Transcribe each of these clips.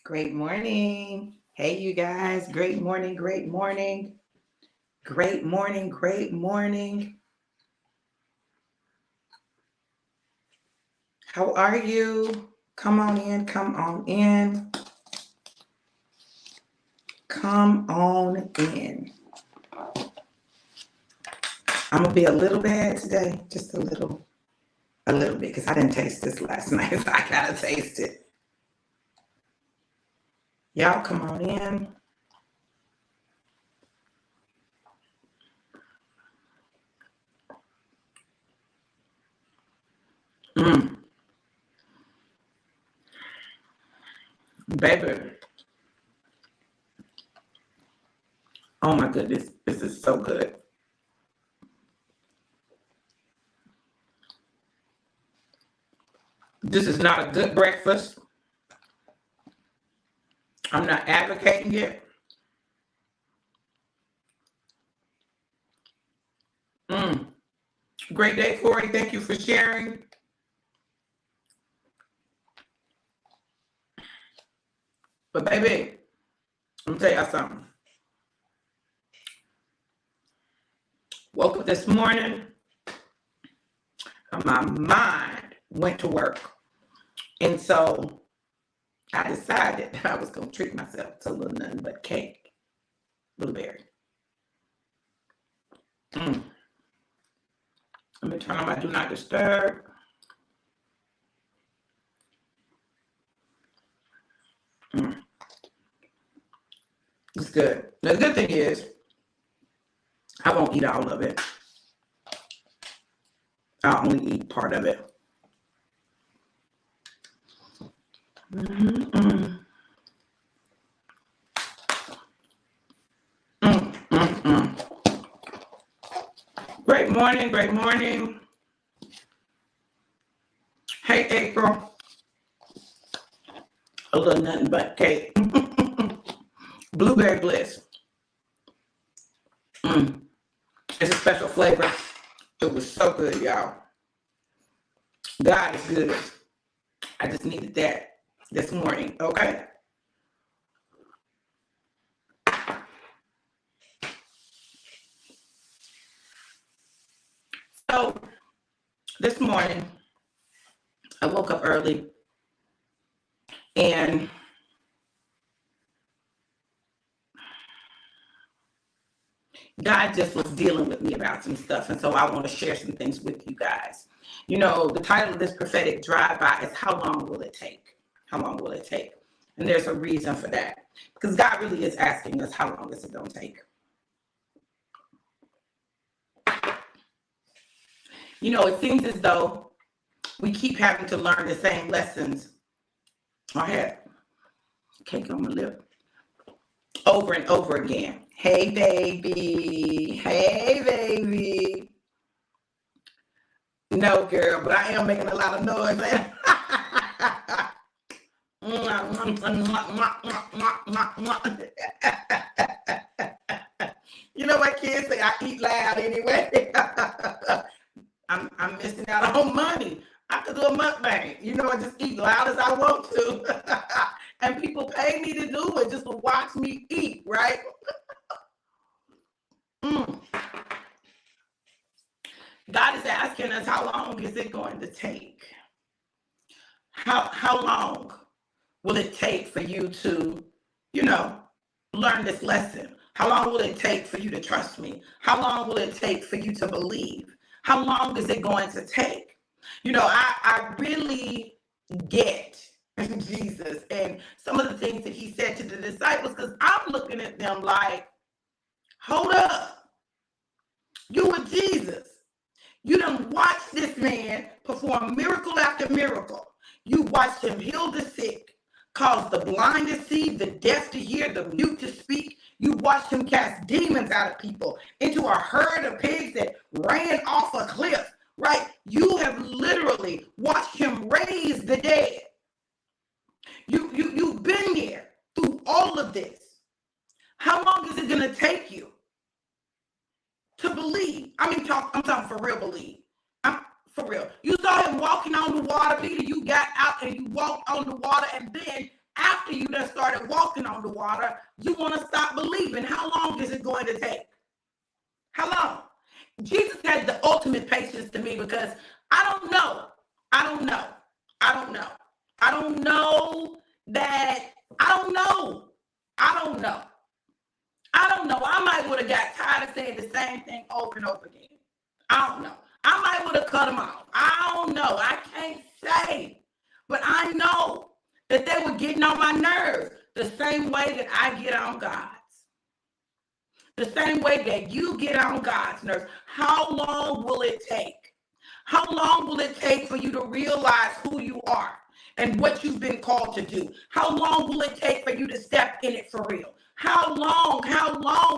Great morning. Hey, you guys. Great morning. Great morning. Great morning. Great morning. How are you? Come on in. Come on in. Come on in. I'm going to be a little bad today. Just a little bit because I didn't taste this last night. So I got to taste it. Y'all come on in. Baby. Oh my goodness. This is so good. This is not a good breakfast. I'm not advocating it. Great day, Corey. Thank you for sharing. But baby, let me tell y'all something. Woke up this morning, and my mind went to work. And so I decided that I was going to treat myself to a little nothing but cake. Blueberry. Let me turn on my do not disturb. It's good. The good thing is, I won't eat all of it. I'll only eat part of it. Great morning, great morning. Hey, April. A little nothing but cake. Blueberry bliss. It's a special flavor. It was so good, y'all. God is good. I just needed that this morning, okay? So, this morning, I woke up early and God just was dealing with me about some stuff. And so I want to share some things with you guys. You know, the title of this prophetic drive-by is How Long Will It Take? How long will it take? And there's a reason for that. Because God really is asking us, how long is it going to take? You know, it seems as though we keep having to learn the same lessons. I had cake on my lip. Over and over again. Hey, baby. Hey, baby. No, girl, but I am making a lot of noise. You know what kids say? I eat loud anyway. I'm missing out on money. I could do a mukbang. You know, I just eat loud as I want to. And people pay me to do it just to watch me eat, right? God is asking us, how long is it going to take? How long will it take for you to, learn this lesson? How long will it take for you to trust me? How long will it take for you to believe? How long is it going to take? You know, I really get Jesus and some of the things that he said to the disciples, because I'm looking at them like, hold up. You were Jesus. You done watched this man perform miracle after miracle. You watched him heal the sick, cause the blind to see, the deaf to hear, the mute to speak. You watched him cast demons out of people into a herd of pigs that ran off a cliff, right? You have literally watched him raise the dead. You've been there through all of this. How long is it going to take you to believe? I'm talking for real believe. For real. You saw him walking on the water, Peter. You got out and you walked on the water, and then After you done started walking on the water, you want to stop believing. How long is it going to take? How long? Jesus had the ultimate patience to me because I don't know. I don't know. I don't know. I don't know that. I don't know. I don't know. I don't know. I might would have got tired of saying the same thing over and over again. I don't know. I might would have cut them off. I don't know. I can't say. But I know that they were getting on my nerves the same way that I get on God's. The same way that you get on God's nerves. How long will it take? How long will it take for you to realize who you are and what you've been called to do? How long will it take for you to step in it for real? How long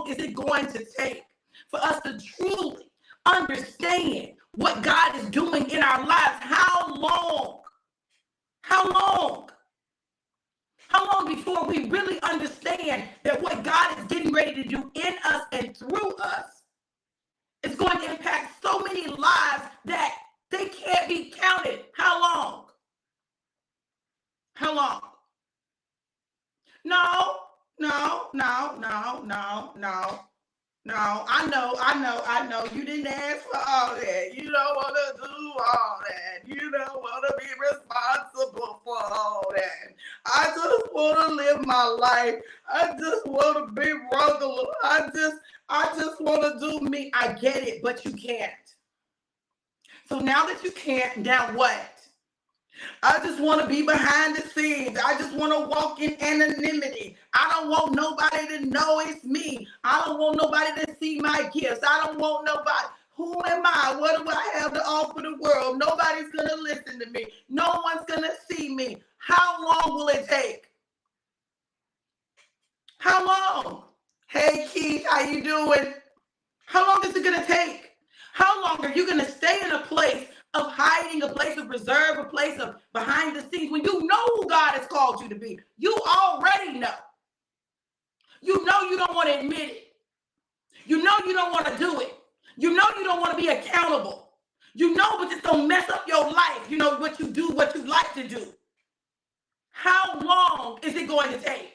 is it going to take for us to truly understand what God is doing in our lives? How long? How long? How long before we really understand that what God is getting ready to do in us and through us is going to impact so many lives that they can't be counted? How long? How long? No. I know. You didn't ask for all that. You don't want to do all that. You don't want to be responsible for all that. I just want to live my life. I just want to be regular. I just want to do me. I get it, but you can't. So now that you can't, now what? I just want to be behind the scenes. I just want to walk in anonymity. I don't want nobody to know it's me. I don't want nobody to see my gifts. I don't want nobody. Who am I? What do I have to offer the world? Nobody's going to listen to me. No one's going to see me. How long will it take? How long? Hey, Keith, how you doing? How long is it going to take? How long are you going to stay in a place of hiding, a place of reserve, a place of behind the scenes when you know who God has called you to be? You already know. You know you don't want to admit it. You know you don't want to do it. You know you don't want to be accountable. You know, but it's going to mess up your life. You know what you do, what you like to do. How long is it going to take?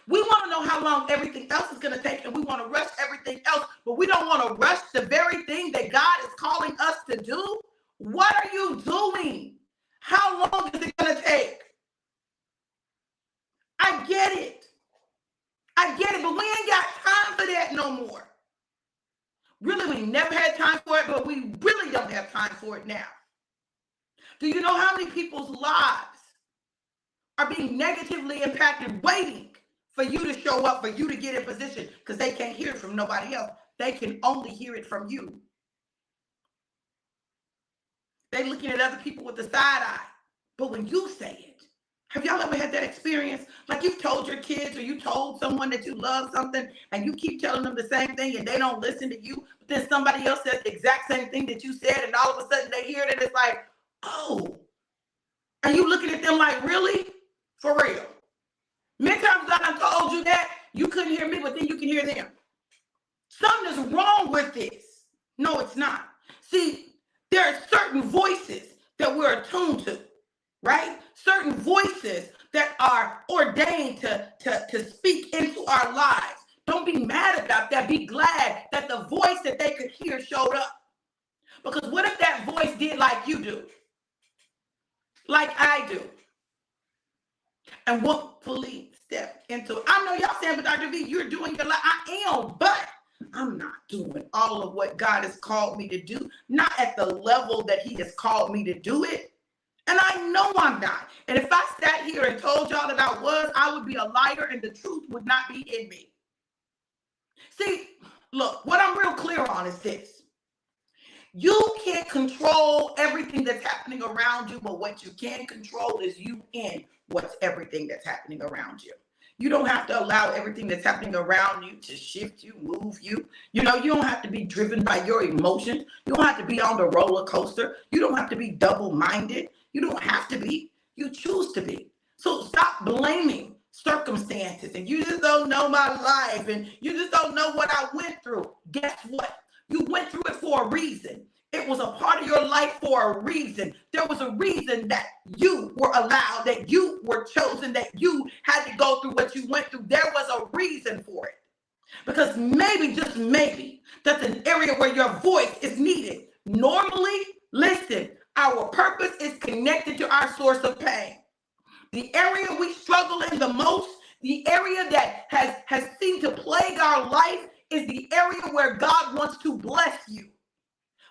We want to know how long everything else is going to take, and we want to rush everything else, but we don't want to rush the very thing that God is calling us to do. What are you doing? How long is it going to take? I get it, but we ain't got time for that no more. Really, we never had time for it, but we really don't have time for it now. Do you know how many people's lives are being negatively impacted waiting for you to show up, for you to get in position, because they can't hear it from nobody else. They can only hear it from you. They looking at other people with the side eye. But when you say it, have y'all ever had that experience? Like you've told your kids or you told someone that you love something and you keep telling them the same thing and they don't listen to you, but then somebody else says the exact same thing that you said and all of a sudden they hear it and it's like, oh. And you looking at them like, really? For real? Many times I told you that, you couldn't hear me, but then you can hear them. Something is wrong with this. No, it's not. See, there are certain voices that we're attuned to, right? Certain voices that are ordained to speak into our lives. Don't be mad about that. Be glad that the voice that they could hear showed up. Because what if that voice did like you do? Like I do? And willfully step into it. I know y'all saying, but Dr. V, you're doing your life. I am, but I'm not doing all of what God has called me to do. Not at the level that he has called me to do it. And I know I'm not. And if I sat here and told y'all that I would be a liar and the truth would not be in me. See, look, what I'm real clear on is this. You can't control everything that's happening around you, but what you can control is you in what's everything that's happening around you. You don't have to allow everything that's happening around you to shift you, move you. You know, you don't have to be driven by your emotions. You don't have to be on the roller coaster. You don't have to be double-minded. You don't have to be. You choose to be. So stop blaming circumstances. And you just don't know my life. And you just don't know what I went through. Guess what? You went through it for a reason. It was a part of your life for a reason. There was a reason that you were allowed, that you were chosen, that you had to go through what you went through. There was a reason for it. Because maybe, just maybe, that's an area where your voice is needed. Normally, listen, our purpose is connected to our source of pain. The area we struggle in the most, the area that has seemed to plague our life, is the area where God wants to bless you.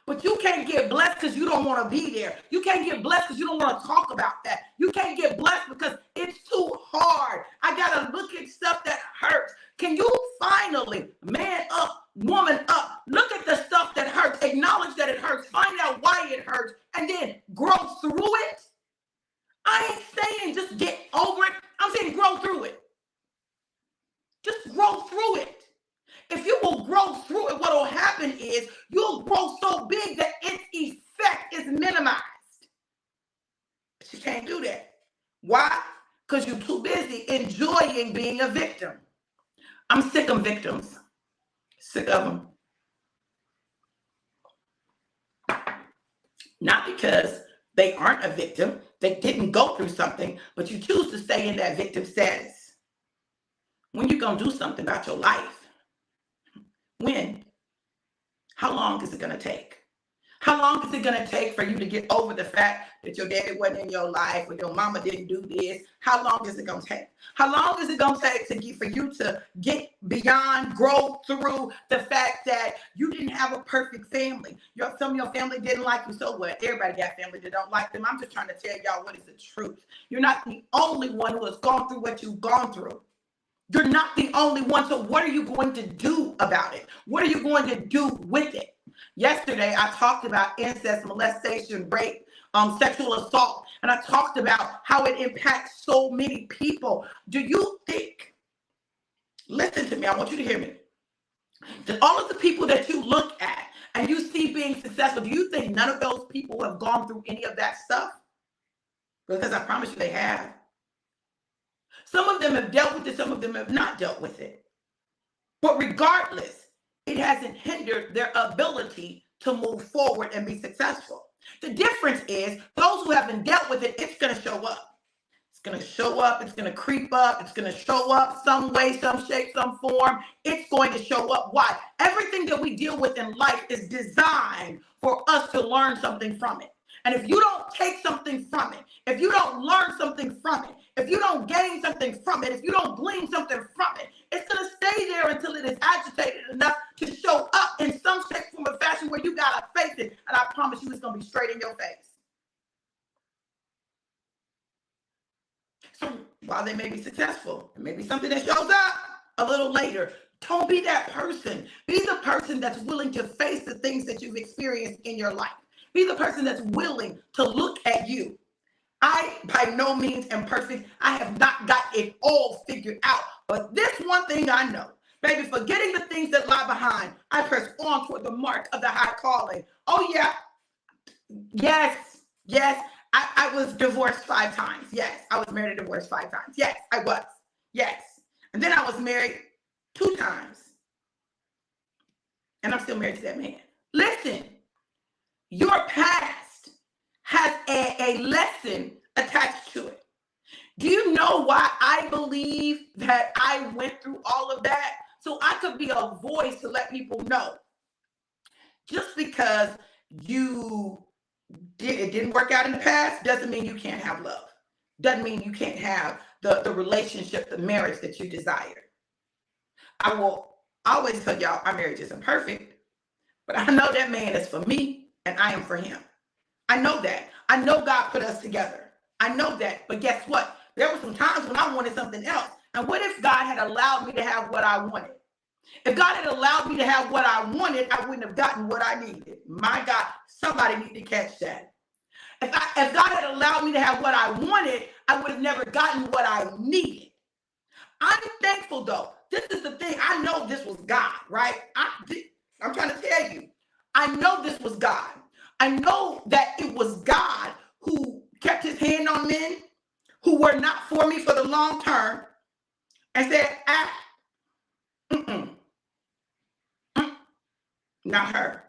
But you can't get blessed because you don't want to be there. You can't get blessed because you don't want to talk about that. You can't get blessed because it's too hard. I got to look at stuff that hurts. Can you finally, man up, woman up, look at the stuff that hurts, acknowledge that it hurts, find out why it hurts, and then grow through it? I ain't saying just get over it. I'm saying grow through it. Just grow through it. If you will grow through it, what will happen is you'll grow so big that its effect is minimized. But you can't do that. Why? Because you're too busy enjoying being a victim. I'm sick of victims. Sick of them. Not because they aren't a victim, they didn't go through something, but you choose to stay in that victim status. When you going to do something about your life? When? How long is it going to take? How long is it going to take for you to get over the fact that your daddy wasn't in your life or your mama didn't do this? How long is it going to take? How long is it going to take for you to get beyond, grow through the fact that you didn't have a perfect family? Some of your family didn't like you, so what? Everybody got family that don't like them. I'm just trying to tell y'all what is the truth. You're not the only one who has gone through what you've gone through. You're not the only one. So what are you going to do about it? What are you going to do with it? Yesterday, I talked about incest, molestation, rape, sexual assault, and I talked about how it impacts so many people. Do you think, listen to me, I want you to hear me, that all of the people that you look at and you see being successful, do you think none of those people have gone through any of that stuff? Because I promise you they have. Some of them have dealt with it, some of them have not dealt with it. But regardless, it hasn't hindered their ability to move forward and be successful. The difference is those who haven't dealt with it, it's going to show up. It's going to show up. It's going to creep up. It's going to show up some way, some shape, some form. It's going to show up. Why? Everything that we deal with in life is designed for us to learn something from it. And if you don't take something from it, if you don't learn something from it, if you don't gain something from it, if you don't glean something from it, it's going to stay there until it is agitated enough to show up in some shape, form, or fashion where you got to face it. And I promise you it's going to be straight in your face. So while they may be successful, it may be something that shows up a little later. Don't be that person. Be the person that's willing to face the things that you've experienced in your life. Be the person that's willing to look at you. I, by no means, am perfect. I have not got it all figured out. But this one thing I know, baby, forgetting the things that lie behind, I press on toward the mark of the high calling. Oh, yeah. Yes. I was divorced 5 times. Yes. I was married and divorced 5 times. Yes, I was. Yes. And then I was married 2 times. And I'm still married to that man. Listen. Your past has a lesson attached to it. Do you know why I believe that I went through all of that? So I could be a voice to let people know. Just because it didn't work out in the past doesn't mean you can't have love. Doesn't mean you can't have the relationship, the marriage that you desire. I will always tell y'all our marriage isn't perfect, but I know that man is for me. And I am for him. I know that. I know God put us together. I know that. But guess what? There were some times when I wanted something else. And what if God had allowed me to have what I wanted? If God had allowed me to have what I wanted, I wouldn't have gotten what I needed. My God, somebody need to catch that. If God had allowed me to have what I wanted, I would have never gotten what I needed. I'm thankful, though. This is the thing. I know this was God, right? I'm trying to tell you. I know this was God. I know that it was God who kept his hand on men who were not for me for the long term and said, not her.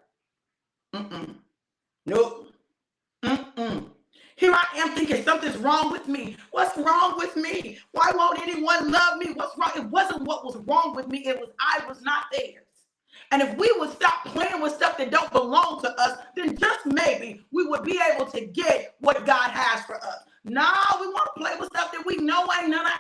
Nope. Mm-mm. Here I am thinking something's wrong with me. What's wrong with me? Why won't anyone love me? What's wrong? It wasn't what was wrong with me. It was I was not theirs. And if we would stop playing with stuff that don't belong to us, then just maybe we would be able to get what God has for us. No, we want to play with stuff that we know ain't none of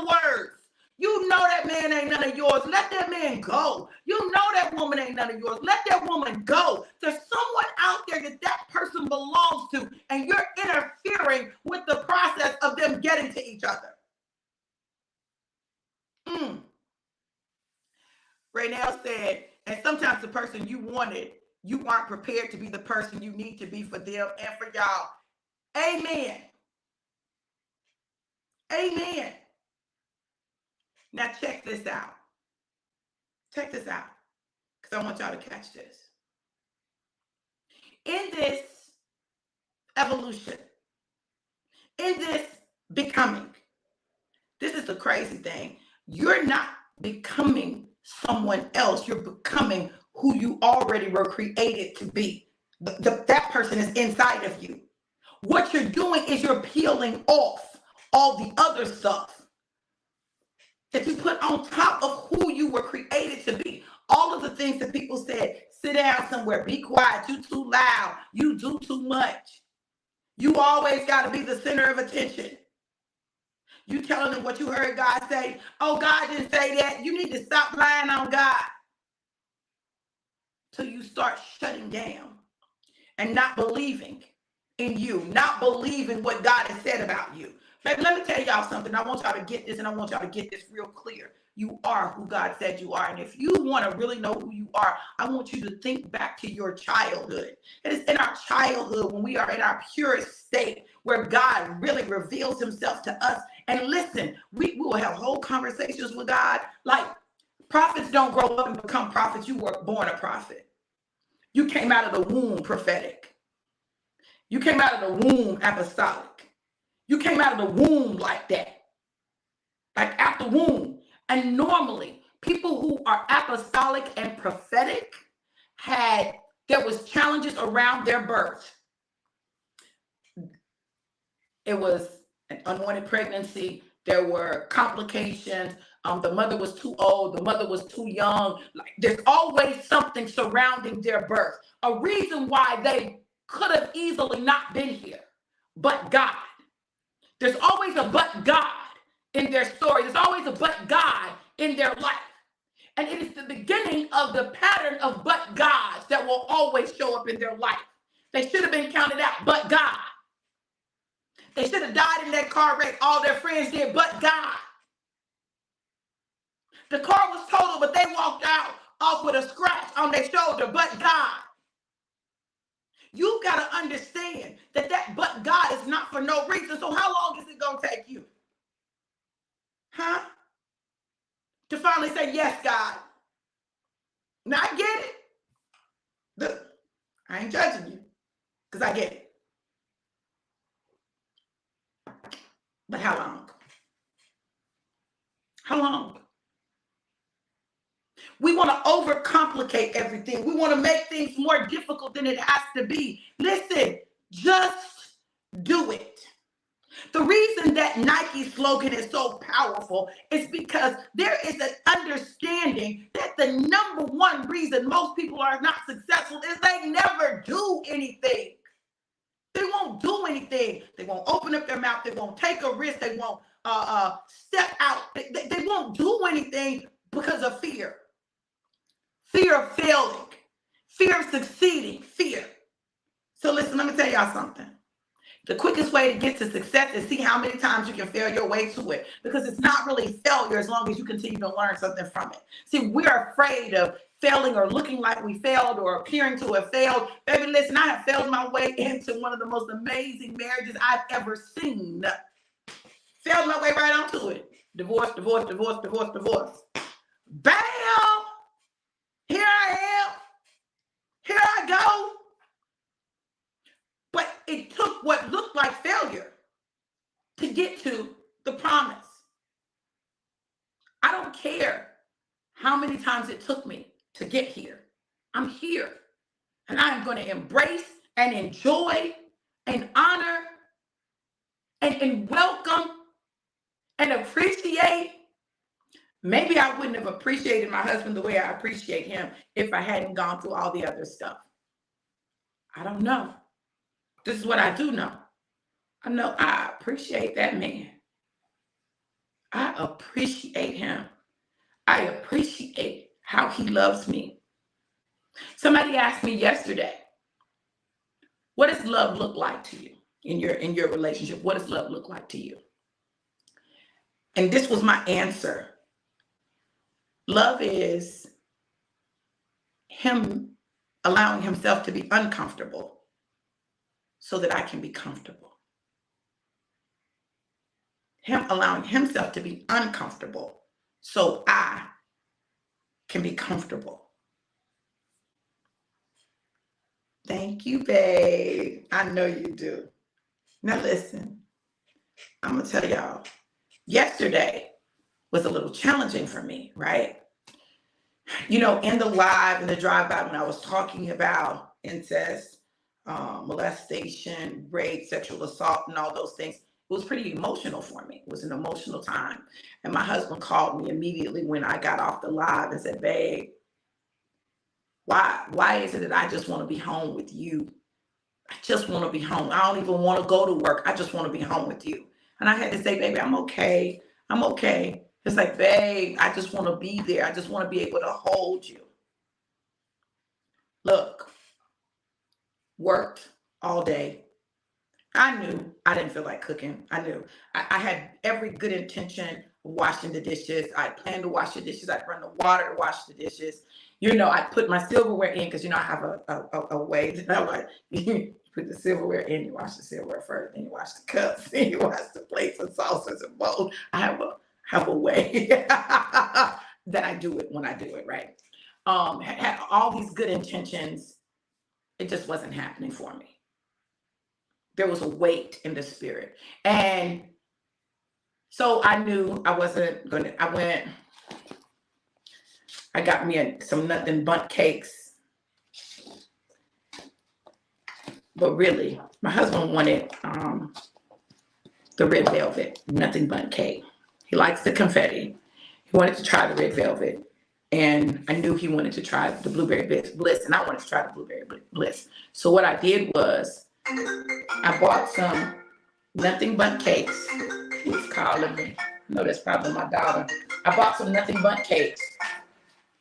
ours. You know that man ain't none of yours. Let that man go. You know that woman ain't none of yours. Let that woman go. There's someone out there that that person belongs to, and you're interfering with the process of them getting to each other. Raynell said, and sometimes the person you wanted, you aren't prepared to be the person you need to be for them and for y'all. Amen. Amen. Now check this out. Check this out, because I want y'all to catch this. In this evolution, in this becoming, this is the crazy thing. You're not becoming someone else. You're becoming who you already were created to be. That person is inside of you. What you're doing is you're peeling off all the other stuff that you put on top of who you were created to be. All of the things that people said, sit down somewhere, be quiet, you too loud, you do too much. You always got to be the center of attention. You telling them what you heard God say. Oh, God didn't say that. You need to stop lying on God. Till you start shutting down and not believing in you, not believing what God has said about you. Baby, let me tell y'all something. I want y'all to get this, and I want y'all to get this real clear. You are who God said you are. And if you want to really know who you are, I want you to think back to your childhood. It is in our childhood when we are in our purest state where God really reveals himself to us. And listen, we will have whole conversations with God. Like, prophets don't grow up and become prophets. You were born a prophet. You came out of the womb prophetic. You came out of the womb apostolic. You came out of the womb like that. Like out the womb. And normally, people who are apostolic and prophetic there was challenges around their birth. It was an unwanted pregnancy. There were complications. The mother was too old. The mother was too young. Like, there's always something surrounding their birth. A reason why they could have easily not been here. But God. There's always a but God in their story. There's always a but God in their life. And it is the beginning of the pattern of but gods that will always show up in their life. They should have been counted out, but God. They should have died in that car wreck. All their friends did, but God. The car was totaled, but they walked out off with a scratch on their shoulder, but God. You got to understand that but God is not for no reason. So how long is it going to take you? Huh? To finally say, yes, God. Now, I get it. Look, I ain't judging you because I get it. But how long? How long? We want to overcomplicate everything. We want to make things more difficult than it has to be. Listen, just do it. The reason that Nike's slogan is so powerful is because there is an understanding that the number one reason most people are not successful is they never do anything. They won't do anything. They won't open up their mouth. They won't take a risk. They won't step out. They won't do anything because of fear. Fear of failing. Fear of succeeding. Fear. So listen, let me tell y'all something. The quickest way to get to success is see how many times you can fail your way to it. Because it's not really failure as long as you continue to learn something from it. See, we're afraid of failing or looking like we failed or appearing to have failed. Baby, listen, I have failed my way into one of the most amazing marriages I've ever seen. Failed my way right onto it. Divorce, divorce, divorce, divorce, divorce. Bam! Here I am. Here I go. But it took what looked like failure to get to the promise. I don't care how many times it took me to get here. I'm here. And I am going to embrace and enjoy and honor and welcome and appreciate. Maybe I wouldn't have appreciated my husband the way I appreciate him if I hadn't gone through all the other stuff. I don't know. This is what I do know. I know I appreciate that man. I appreciate him. I appreciate how he loves me. Somebody asked me yesterday, what does love look like to you in your relationship? What does love look like to you? And this was my answer. Love is him allowing himself to be uncomfortable so that I can be comfortable. Him allowing himself to be uncomfortable so I can be comfortable. Thank you, babe. I know you do. Now listen, I'm going to tell y'all, yesterday was a little challenging for me, right? You know, in the live, in the drive-by, when I was talking about incest, molestation, rape, sexual assault, and all those things, it was pretty emotional for me. It was an emotional time. And my husband called me immediately when I got off the live and said, babe, why is it that I just want to be home with you? I just want to be home. I don't even want to go to work. I just want to be home with you. And I had to say, baby, I'm okay. I'm okay. It's like, babe, I just want to be there. I just want to be able to hold you. Look, worked all day. I knew I didn't feel like cooking. I knew. I had every good intention of washing the dishes. I planned to wash the dishes. I'd run the water to wash the dishes. You know, I put my silverware in because, you know, I have a way that I like. You put the silverware in, you wash the silverware first, then you wash the cups, then you wash the plates and saucers and bowls. I have a way that I do it when I do it, right? Had all these good intentions. It just wasn't happening for me. There was a weight in the spirit. And so I knew I wasn't going to, I got me some nothing bundt cakes. But really, my husband wanted the red velvet, nothing bundt cake. He likes the confetti. He wanted to try the red velvet. And I knew he wanted to try the blueberry bliss, and I wanted to try the blueberry bliss. So what I did was, I bought some nothing bundt cakes. He's calling me. No, that's probably my daughter. I bought some nothing bundt cakes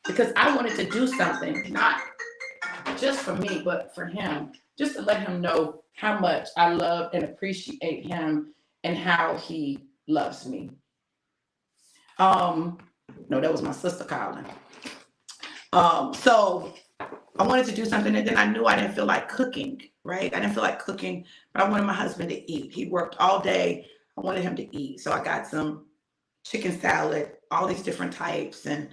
because I wanted to do something, not just for me, but for him, just to let him know how much I love and appreciate him and how he loves me. No, that was my sister calling. So I wanted to do something, and then I knew I didn't feel like cooking, right? I didn't feel like cooking, but I wanted my husband to eat. He worked all day. I wanted him to eat. So I got some chicken salad, all these different types. And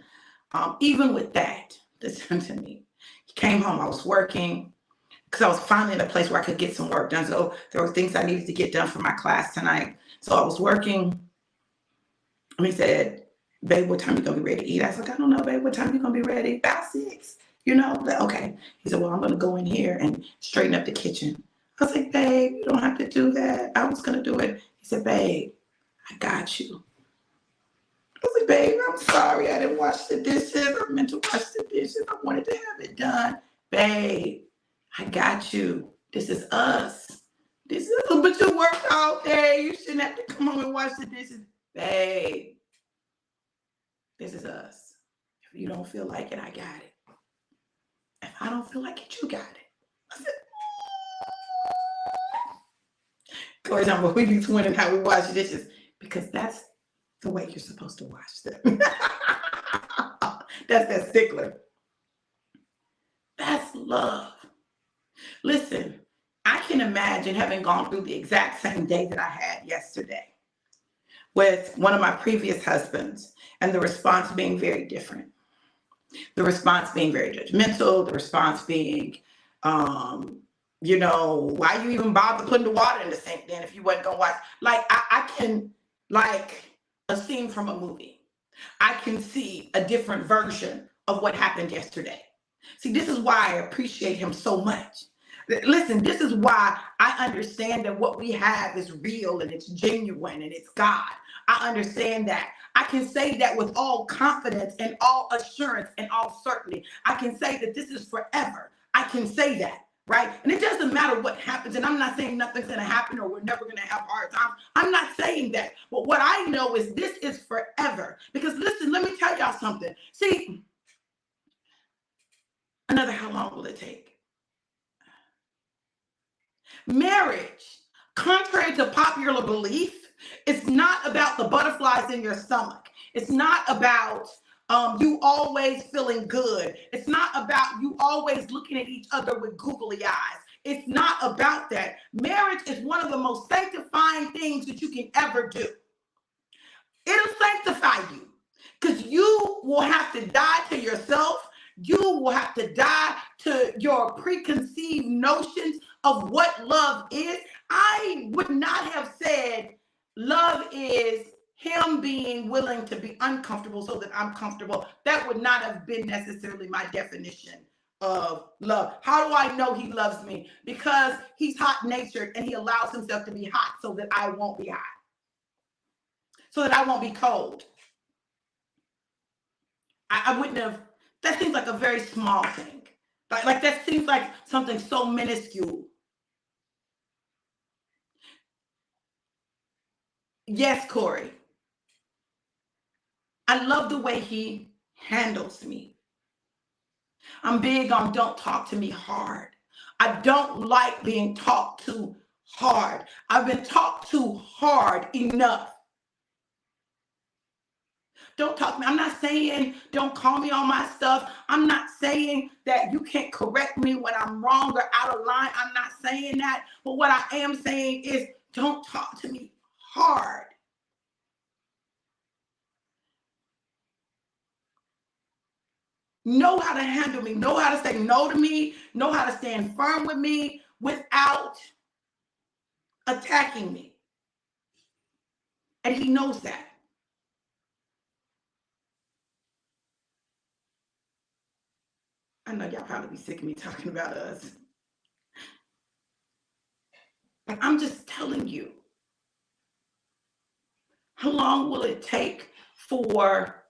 even with that, listen to me. He came home, I was working, because I was finally in a place where I could get some work done. So there were things I needed to get done for my class tonight. So I was working, and he said, babe, what time are you going to be ready to eat? I was like, I don't know, babe, what time are you going to be ready? About 6. You know, okay. He said, well, I'm going to go in here and straighten up the kitchen. I was like, babe, you don't have to do that. I was going to do it. He said, babe, I got you. I was like, babe, I'm sorry. I didn't wash the dishes. I meant to wash the dishes. I wanted to have it done. Babe, I got you. This is us. But you worked all day. You shouldn't have to come home and wash the dishes. Babe, this is us. If you don't feel like it, I got it. If I don't feel like it, you got it. I said, Corey's talking about we be twinning how we wash dishes because that's the way you're supposed to wash them. That's that stickler. That's love. Listen, I can imagine having gone through the exact same day that I had yesterday with one of my previous husbands and the response being very different. The response being very judgmental, the response being, you know, why you even bother putting the water in the sink then if you wasn't gonna watch? Like, I can, like a scene from a movie. I can see a different version of what happened yesterday. See, this is why I appreciate him so much. Listen, this is why I understand that what we have is real and it's genuine and it's God. I understand that. I can say that with all confidence and all assurance and all certainty. I can say that this is forever. I can say that, right? And it doesn't matter what happens. And I'm not saying nothing's going to happen or we're never going to have hard times. I'm not saying that. But what I know is this is forever. Because listen, let me tell y'all something. See, how long will it take? Marriage, contrary to popular belief, it's not about the butterflies in your stomach. It's not about you always feeling good. It's not about you always looking at each other with googly eyes. It's not about that. Marriage is one of the most sanctifying things that you can ever do. It'll sanctify you because you will have to die to yourself. You will have to die to your preconceived notions of what love is. I would not have said love is him being willing to be uncomfortable so that I'm comfortable. That would not have been necessarily my definition of love. How do I know he loves me? Because he's hot-natured and he allows himself to be hot so that I won't be hot, so that I won't be cold. I wouldn't have, that seems like a very small thing. Like that seems like something so minuscule. Yes, Corey. I love the way he handles me. I'm big on don't talk to me hard. I don't like being talked to hard. I've been talked to hard enough. Don't talk to me. I'm not saying don't call me on my stuff. I'm not saying that you can't correct me when I'm wrong or out of line. I'm not saying that. But what I am saying is don't talk to me hard. Know how to handle me. Know how to say no to me. Know how to stand firm with me without attacking me. And he knows that. I know y'all probably be sick of me talking about us. But I'm just telling you, how long will it take for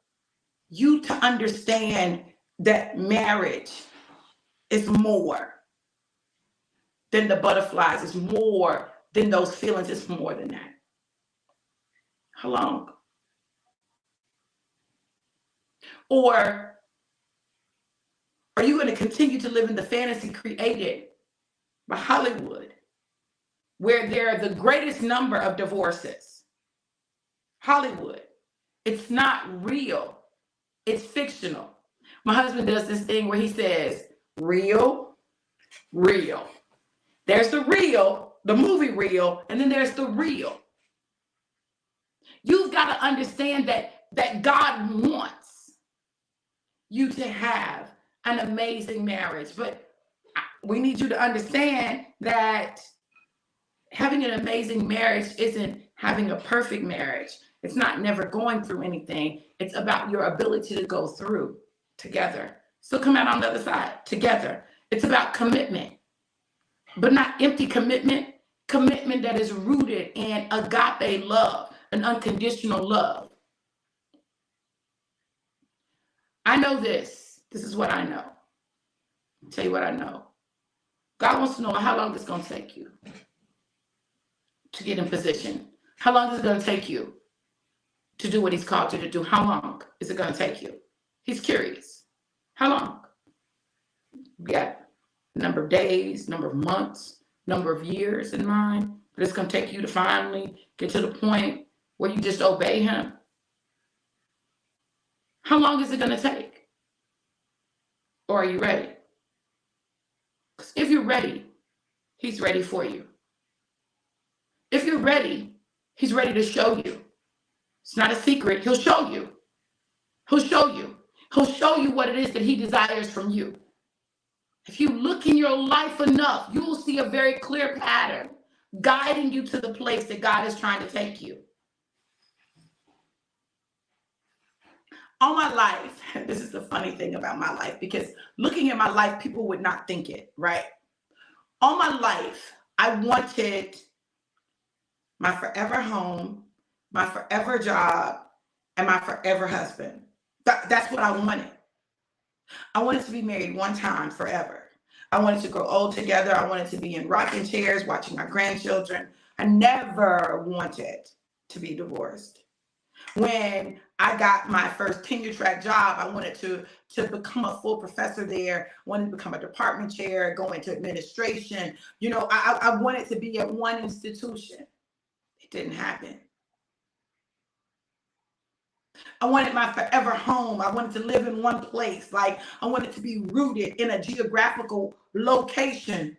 you to understand that marriage is more than the butterflies, it's more than those feelings, it's more than that? How long? Or are you going to continue to live in the fantasy created by Hollywood, where there are the greatest number of divorces? Hollywood. It's not real. It's fictional. My husband does this thing where he says, real, real. There's the real, the movie real, and then there's the real. You've got to understand that God wants you to have an amazing marriage. But we need you to understand that having an amazing marriage isn't having a perfect marriage. It's not never going through anything. It's about your ability to go through together. Still come out on the other side together. It's about commitment, but not empty commitment. Commitment that is rooted in agape love, an unconditional love. I know this. This is what I know. I'll tell you what I know. God wants to know how long it's going to take you to get in position. How long is it going to take you to do what he's called you to do? How long is it going to take you? He's curious. How long? You got a number of days, number of months, number of years in mind, but it's going to take you to finally get to the point where you just obey him. How long is it going to take? Or are you ready? Because if you're ready, he's ready for you. If you're ready, he's ready to show you. It's not a secret. He'll show you. He'll show you. He'll show you what it is that he desires from you. If you look in your life enough, you will see a very clear pattern guiding you to the place that God is trying to take you. All my life, this is the funny thing about my life, because looking at my life, people would not think it, right? All my life, I wanted my forever home, my forever job, and my forever husband. That's what I wanted. I wanted to be married one time forever. I wanted to grow old together. I wanted to be in rocking chairs watching our grandchildren. I never wanted to be divorced. When I got my first tenure track job, I wanted to become a full professor there, wanted to become a department chair, go into administration. I wanted to be at one institution. It didn't happen. I wanted my forever home. I wanted to live in one place. Like, I wanted to be rooted in a geographical location.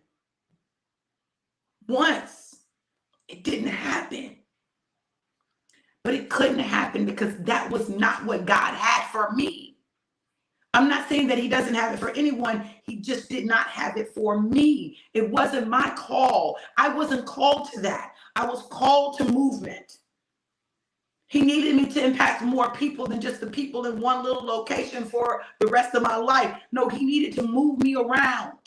Once, it didn't happen. But it couldn't happen because that was not what God had for me. I'm not saying that he doesn't have it for anyone. He just did not have it for me. It wasn't my call. I wasn't called to that. I was called to movement. He needed me to impact more people than just the people in one little location for the rest of my life. No, he needed to move me around.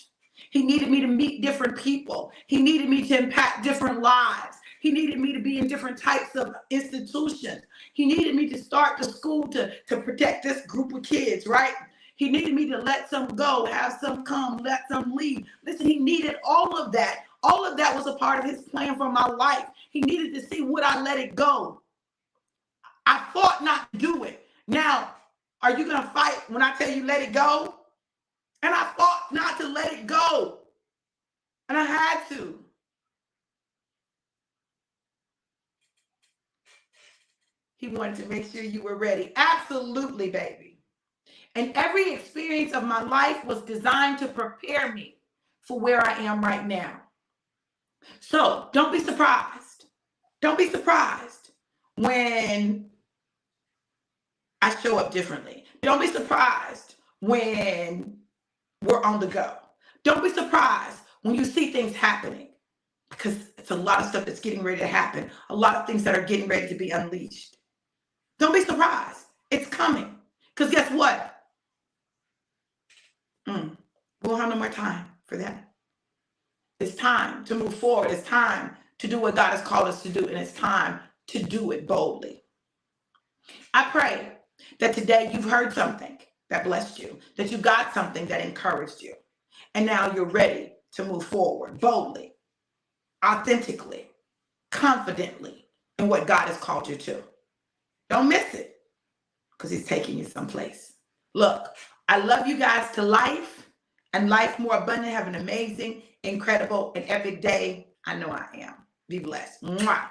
He needed me to meet different people. He needed me to impact different lives. He needed me to be in different types of institutions. He needed me to start the school to protect this group of kids, right? He needed me to let some go, have some come, let some leave. Listen, he needed all of that. All of that was a part of his plan for my life. He needed to see, would I let it go? I fought not to do it. Now, are you going to fight when I tell you let it go? And I fought not to let it go. And I had to. He wanted to make sure you were ready. Absolutely, baby. And every experience of my life was designed to prepare me for where I am right now. So don't be surprised. Don't be surprised when I show up differently. Don't be surprised when we're on the go. Don't be surprised when you see things happening, because it's a lot of stuff that's getting ready to happen. A lot of things that are getting ready to be unleashed. Don't be surprised. It's coming. Because guess what? We'll have no more time for that. It's time to move forward. It's time to do what God has called us to do. And it's time to do it boldly. I pray that today you've heard something that blessed you, that you got something that encouraged you. And now you're ready to move forward boldly, authentically, confidently in what God has called you to. Don't miss it, because he's taking you someplace. Look, I love you guys to life, and life more abundant. Have an amazing, incredible, and epic day. I know I am. Be blessed. Mwah.